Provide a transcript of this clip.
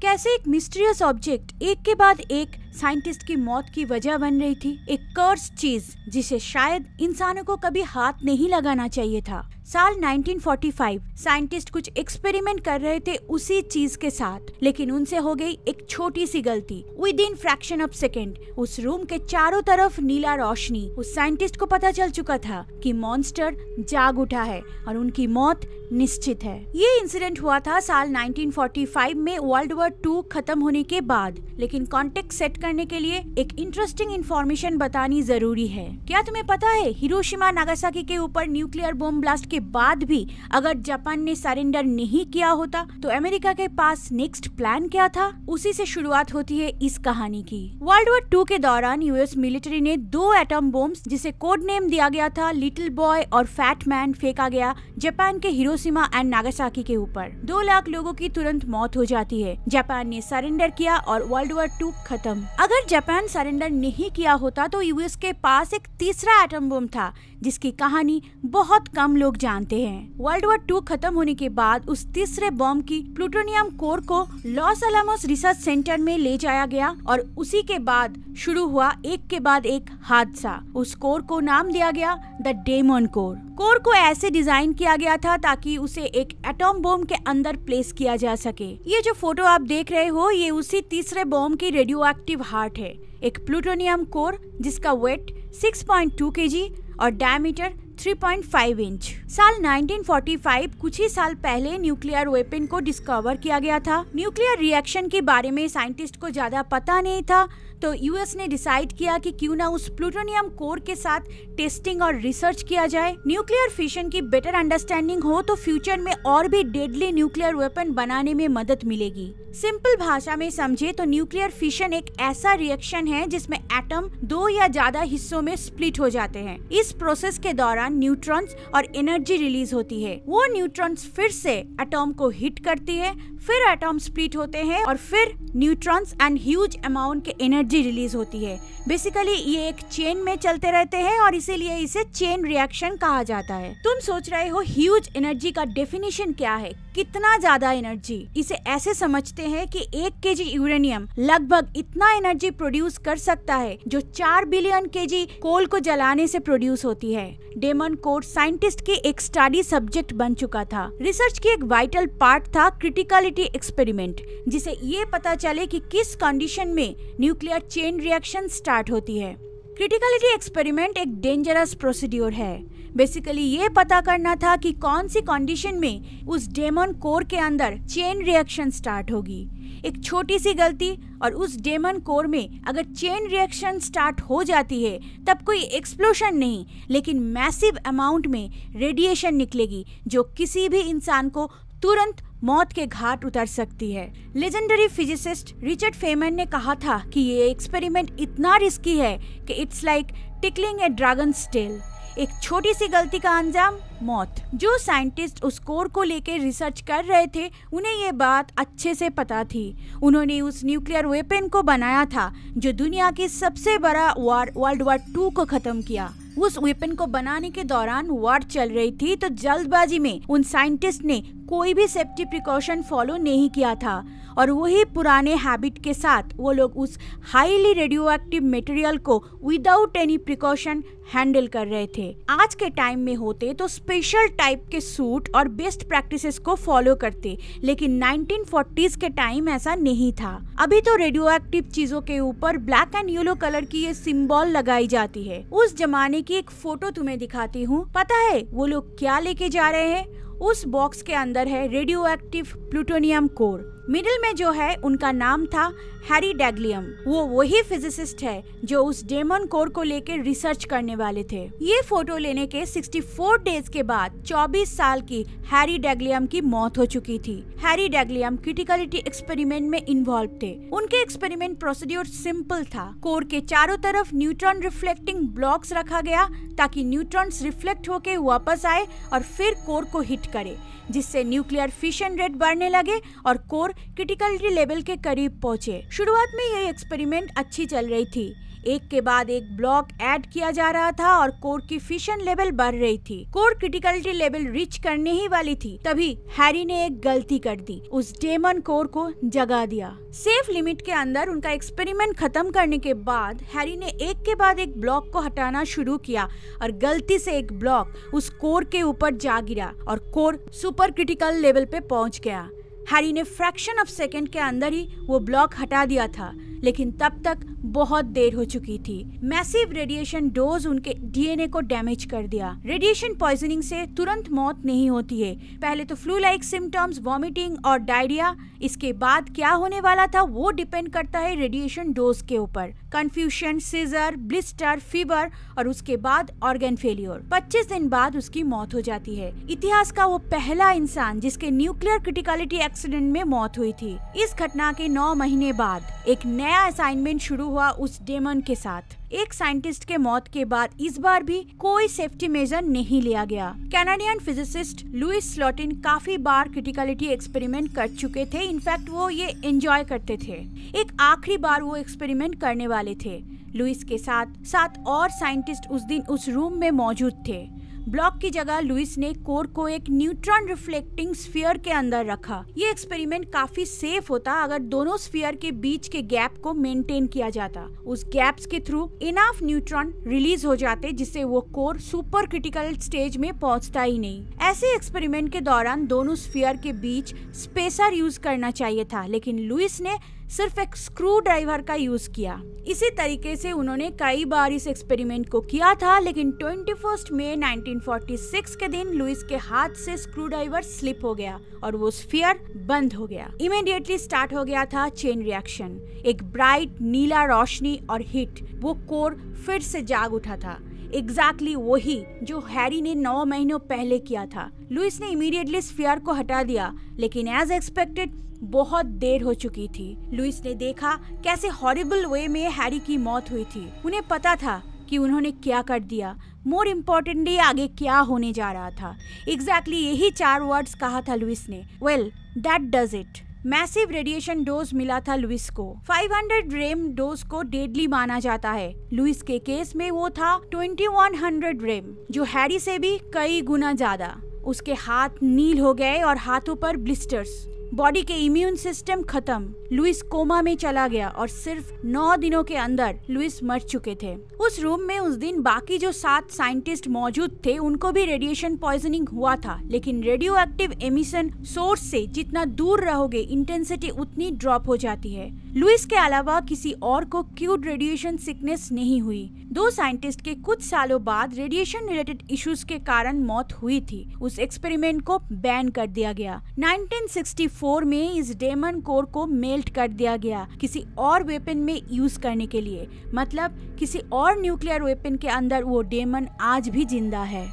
कैसे एक mysterious object एक के बाद एक साइंटिस्ट की मौत की वजह बन रही थी, एक कर्स चीज जिसे शायद इंसानों को कभी हाथ नहीं लगाना चाहिए था। साल 1945 साइंटिस्ट कुछ एक्सपेरिमेंट कर रहे थे उसी चीज के साथ, लेकिन उनसे हो गई एक छोटी सी गलती। With in fraction of second उस रूम के चारों तरफ नीला रोशनी। उस साइंटिस्ट को पता चल चुका था कि मॉन्स्टर जाग उठा है और उनकी मौत निश्चित है। ये इंसिडेंट हुआ था साल 1945 में वर्ल्ड वॉर 2 खत्म होने के बाद। लेकिन कॉन्टेक्स्ट सेट करने के लिए एक इंटरेस्टिंग इंफॉर्मेशन बतानी जरूरी है। क्या तुम्हें पता है हिरोशिमा नागासाकी के ऊपर न्यूक्लियर बॉम्ब ब्लास्ट के बाद भी अगर जापान ने सरेंडर नहीं किया होता तो अमेरिका के पास नेक्स्ट प्लान क्या था? उसी से शुरुआत होती है इस कहानी की। वर्ल्ड वॉर 2 के दौरान यूएस मिलिट्री ने 2 एटम बॉम्ब्स जिसे कोड नेम दिया गया था लिटिल बॉय और फैट मैन फेंका गया जापान के हिरोशिमा एंड नागासाकी के ऊपर। 2 लाख लोगों की तुरंत मौत हो जाती है। जापान ने सरेंडर किया और वर्ल्ड वॉर 2 खत्म। अगर जापान सरेंडर नहीं किया होता तो यूएस के पास एक तीसरा एटम बम था जिसकी कहानी बहुत कम लोग जानते हैं। वर्ल्ड वॉर 2 खत्म होने के बाद उस तीसरे बम की प्लूटोनियम कोर को लॉस अलामोस रिसर्च सेंटर में ले जाया गया और उसी के बाद शुरू हुआ एक के बाद एक हादसा। उस कोर को नाम दिया गया द डेमन कोर। कोर को ऐसे डिजाइन किया गया था ताकि उसे एक एटॉम बम के अंदर प्लेस किया जा सके। ये जो फोटो आप देख रहे हो ये उसी तीसरे बम की रेडियो एक्टिव हार्ट है, एक प्लूटोनियम कोर जिसका वेट 6.2 kg और डायमीटर 3.5 इंच। साल 1945 कुछ ही साल पहले न्यूक्लियर वेपन को डिस्कवर किया गया था। न्यूक्लियर रिएक्शन के बारे में साइंटिस्ट को ज्यादा पता नहीं था, तो यूएस ने डिसाइड किया कि क्यों ना उस प्लूटोनियम कोर के साथ टेस्टिंग और रिसर्च किया जाए। न्यूक्लियर फिशन की बेटर अंडरस्टैंडिंग हो तो फ्यूचर में और भी डेडली न्यूक्लियर वेपन बनाने में मदद मिलेगी। सिंपल भाषा में समझे तो न्यूक्लियर फिशन एक ऐसा रिएक्शन है जिसमें एटम 2 या ज्यादा हिस्सों में स्प्लिट हो जाते हैं। इस प्रोसेस के दौरान न्यूट्रॉन्स और एनर्जी रिलीज होती है। वो न्यूट्रॉन्स फिर से एटम को हिट करती है, फिर एटम स्प्लिट होते हैं और फिर न्यूट्रॉन्स एंड ह्यूज अमाउंट के एनर्जी रिलीज होती है। बेसिकली ये एक चेन में चलते रहते हैं और इसीलिए इसे चेन रिएक्शन कहा जाता है। तुम सोच रहे हो ह्यूज एनर्जी का डेफिनेशन क्या है, कितना ज्यादा एनर्जी? इसे ऐसे समझते हैं कि 1 kg यूरेनियम लगभग इतना एनर्जी प्रोड्यूस कर सकता है जो 4 बिलियन kg कोल को जलाने से प्रोड्यूस होती है। डेमन कोर साइंटिस्ट की एक स्टडी सब्जेक्ट बन चुका था। रिसर्च की एक वाइटल पार्ट था क्रिटिकलिटी एक्सपेरिमेंट, जिसे ये पता चले कि किस कंडीशन में न्यूक्लियर चेन रिएक्शन स्टार्ट होती है। क्रिटिकलिटी एक्सपेरिमेंट एक डेंजरस प्रोसीड्यूर है। बेसिकली ये पता करना था कि कौन सी कंडीशन में उस डेमन कोर के अंदर चेन रिएक्शन स्टार्ट होगी। एक छोटी सी गलती और उस डेमन कोर में अगर चेन रिएक्शन स्टार्ट हो जाती है तब कोई एक्सप्लोशन नहीं लेकिन मैसिव अमाउंट में रेडिएशन निकलेगी जो किसी भी इंसान को तुरंत मौत के घाट उतर सकती है। लेजेंडरी फिजिसिस्ट रिचर्ड फेमन ने कहा था कि ये एक्सपेरिमेंट इतना रिस्की है कि it's like tickling a dragon's tail. एक छोटी सी गलती का अंजाम मौत। जो साइंटिस्ट उस कोर को लेकर रिसर्च कर रहे थे उन्हें ये बात अच्छे से पता थी। उन्होंने उस न्यूक्लियर वेपन को बनाया था जो दुनिया की सबसे बड़ा वॉर वर्ल्ड वॉर 2 को खत्म किया। उस वेपन को बनाने के दौरान वॉर चल रही थी तो जल्दबाजी में उन साइंटिस्ट ने कोई भी सेफ्टी प्रिकॉशन फॉलो नहीं किया था और वही पुराने हैबिट के साथ वो लोग उस हाईली रेडियोएक्टिव मटेरियल को विदाउट एनी प्रिकॉशन हैंडल कर रहे थे। आज के टाइम में होते तो स्पेशल टाइप के सूट और बेस्ट प्रैक्टिसेस को फॉलो करते, लेकिन 1940s के टाइम ऐसा नहीं था। अभी तो रेडियोएक्टिव चीजों के ऊपर ब्लैक एंड येलो कलर की ये सिंबल लगाई जाती है। उस जमाने की एक फोटो तुम्हें दिखाती हूँ। पता है वो लोग क्या लेके जा रहे हैं? उस बॉक्स के अंदर है radio active plutonium core. Middle में जो है उनका नाम था हैरी डैग्लियम। वो वही फिजिसिस्ट है जो उस डेमन कोर को लेकर रिसर्च करने वाले थे। ये फोटो लेने के 64 डेज के बाद 24 साल की हैरी डैग्लियम की मौत हो चुकी थी। हैरी डैग्लियम क्रिटिकलिटी एक्सपेरिमेंट में इन्वॉल्व थे। उनके एक्सपेरिमेंट प्रोसीड्यूर सिंपल था। कोर के चारों तरफ न्यूट्रॉन रिफ्लेक्टिंग ब्लॉक्स रखा गया ताकि न्यूट्रॉन्स रिफ्लेक्ट होके वापस आए और फिर कोर को हिट करे, जिससे न्यूक्लियर फिशन रेट बढ़ने लगे और कोर कोर क्रिटिकलिटी लेवल के करीब पहुंचे। शुरुआत में ये एक्सपेरिमेंट अच्छी चल रही थी। एक के बाद एक ब्लॉक ऐड किया जा रहा था और कोर की फिशन लेवल बढ़ रही थी। कोर क्रिटिकलिटी लेवल रीच करने ही वाली थी, तभी हैरी ने एक गलती कर दी, उस डेमन कोर को जगा दिया। सेफ लिमिट के अंदर उनका एक्सपेरिमेंट खत्म करने के बाद हैरी ने एक के बाद एक ब्लॉक को हटाना शुरू किया और गलती से एक ब्लॉक उस कोर के ऊपर जा गिरा और कोर सुपर क्रिटिकल लेवल पे पहुंच गया। हैरी ने फ्रैक्शन ऑफ सेकेंड के अंदर ही वो ब्लॉक हटा दिया था, लेकिन तब तक बहुत देर हो चुकी थी। मैसिव रेडिएशन डोज उनके डीएनए को डैमेज कर दिया। रेडिएशन पॉइजनिंग से तुरंत मौत नहीं होती है, पहले तो फ्लू लाइक सिम्टम्स, वॉमिटिंग और डायरिया। इसके बाद क्या होने वाला था वो डिपेंड करता है रेडिएशन डोज के ऊपर। कंफ्यूजन, सीजर, ब्लिस्टर, फीवर और उसके बाद ऑर्गन फेलियर। 25 दिन बाद उसकी मौत हो जाती है। इतिहास का वो पहला इंसान जिसके न्यूक्लियर क्रिटिकलिटी एक्सीडेंट में मौत हुई थी। इस घटना के 9 महीने बाद एक नया असाइनमेंट शुरू हुआ उस डेमन के साथ। एक साइंटिस्ट के मौत के बाद इस बार भी कोई सेफ्टी मेजर नहीं लिया गया। कैनेडियन फिजिसिस्ट लुइस स्लॉटिन काफी बार क्रिटिकलिटी एक्सपेरिमेंट कर चुके थे। इनफैक्ट वो ये एंजॉय करते थे। एक आखिरी बार वो एक्सपेरिमेंट करने वाले थे। लुइस के साथ 7 और साइंटिस्ट उस दिन उस रूम में मौजूद थे। ब्लॉक की जगह लुइस ने कोर को एक न्यूट्रॉन रिफ्लेक्टिंग स्फीयर के अंदर रखा। ये एक्सपेरिमेंट काफी सेफ होता अगर दोनों स्फीयर के बीच के गैप को मेंटेन किया जाता। उस गैप्स के थ्रू इनफ न्यूट्रॉन रिलीज हो जाते जिससे वो कोर सुपर क्रिटिकल स्टेज में पहुंचता ही नहीं। ऐसे एक्सपेरिमेंट के दौरान दोनों स्फीयर के बीच स्पेसर यूज करना चाहिए था, लेकिन लुइस ने सिर्फ एक स्क्रू ड्राइवर का यूज किया। इसी तरीके से उन्होंने कई बार इस एक्सपेरिमेंट को किया था, लेकिन 21 मई 1946 के दिन लुइस के हाथ से स्क्रू ड्राइवर स्लिप हो गया और वो स्फीयर बंद हो गया। इमीडिएटली स्टार्ट हो गया था चेन रिएक्शन। एक ब्राइट नीला रोशनी और हिट, वो कोर फिर से जाग उठा था। एग्जैक्टली वही जो हैरी ने 9 महीनों पहले किया था। लुइस ने इमीडिएटली स्फीयर को हटा दिया, लेकिन एज एक्सपेक्टेड बहुत देर हो चुकी थी। लुइस ने देखा कैसे हॉरिबल वे में हैरी की मौत हुई थी। उन्हें पता था कि उन्होंने क्या कर दिया। मोर इम्पोर्टेंटली आगे क्या होने जा रहा था। एग्जैक्टली यही 4 वर्ड्स कहा था लुइस ने, well that does it. Massive radiation dose मिला था लुइस को। 500 रेम डोज को डेडली माना जाता है। लुइस के केस में वो था 2100 रेम, जो हैरी से भी कई गुना ज्यादा। उसके हाथ नील हो गए और हाथों पर ब्लिस्टर्स। बॉडी के इम्यून सिस्टम खत्म। लुइस कोमा में चला गया और सिर्फ 9 दिनों के अंदर लुइस मर चुके थे। उस रूम में उस दिन बाकी जो 7 साइंटिस्ट मौजूद थे उनको भी रेडिएशन पॉइजनिंग हुआ था, लेकिन रेडियो एक्टिव एमिशन सोर्स से जितना दूर रहोगे इंटेंसिटी उतनी ड्रॉप हो जाती है। लुइस के अलावा किसी और को क्यूट रेडिएशन सिकनेस नहीं हुई। 2 साइंटिस्ट के कुछ सालों बाद रेडिएशन रिलेटेड इश्यूज के कारण मौत हुई थी। उस एक्सपेरिमेंट को बैन कर दिया गया। 1964 में इस डेमन कोर को मेल्ट कर दिया गया किसी और वेपन में यूज करने के लिए। मतलब किसी और न्यूक्लियर वेपन के अंदर वो डेमन आज भी जिंदा है।